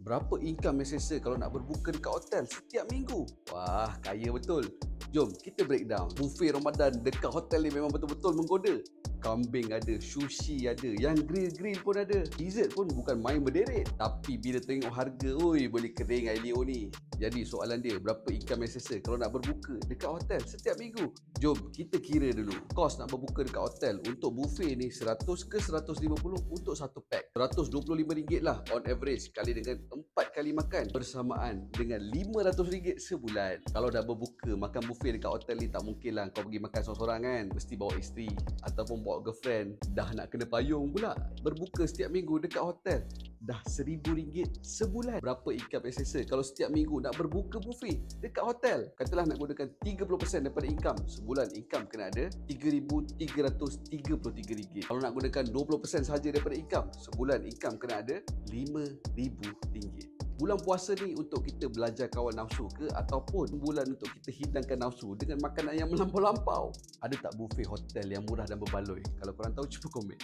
Berapa income yang selesa kalau nak berbuka dekat hotel setiap minggu? Wah, kaya betul. Jom kita breakdown. Buffet Ramadan dekat hotel ni memang betul-betul menggoda. Kambing ada, sushi ada, yang grill-grill pun ada. Dessert pun bukan main berderet. Tapi bila tengok harga, oi, boleh kering air Leo ni. Jadi soalan dia, berapa income yang selesa kalau nak berbuka dekat hotel setiap minggu? Jom kita kira dulu. Kos nak berbuka dekat hotel untuk buffet ni 100 ke 150 untuk satu pack. RM125 lah on average kali dengan 4 kali makan bersamaan dengan RM500 sebulan. Kalau dah berbuka makan buffet dekat hotel ni, tak mungkin lah kau pergi makan seorang-seorang kan. Mesti bawa isteri ataupun bawa girlfriend. Dah nak kena payung pula. Berbuka setiap minggu dekat hotel dah RM1,000 sebulan. Berapa income yang selesa kalau setiap minggu nak berbuka buffet dekat hotel? Katalah nak gunakan 30% daripada income. Sebulan income kena ada RM3,333. Kalau nak gunakan 20% sahaja daripada income, sebulan income kena ada RM5,000. Bulan puasa ni untuk kita belajar kawan nafsu ke, ataupun bulan untuk kita hidangkan nafsu dengan makanan yang melampau-lampau? Ada tak buffet hotel yang murah dan berbaloi? Kalau korang tahu, cuba komen.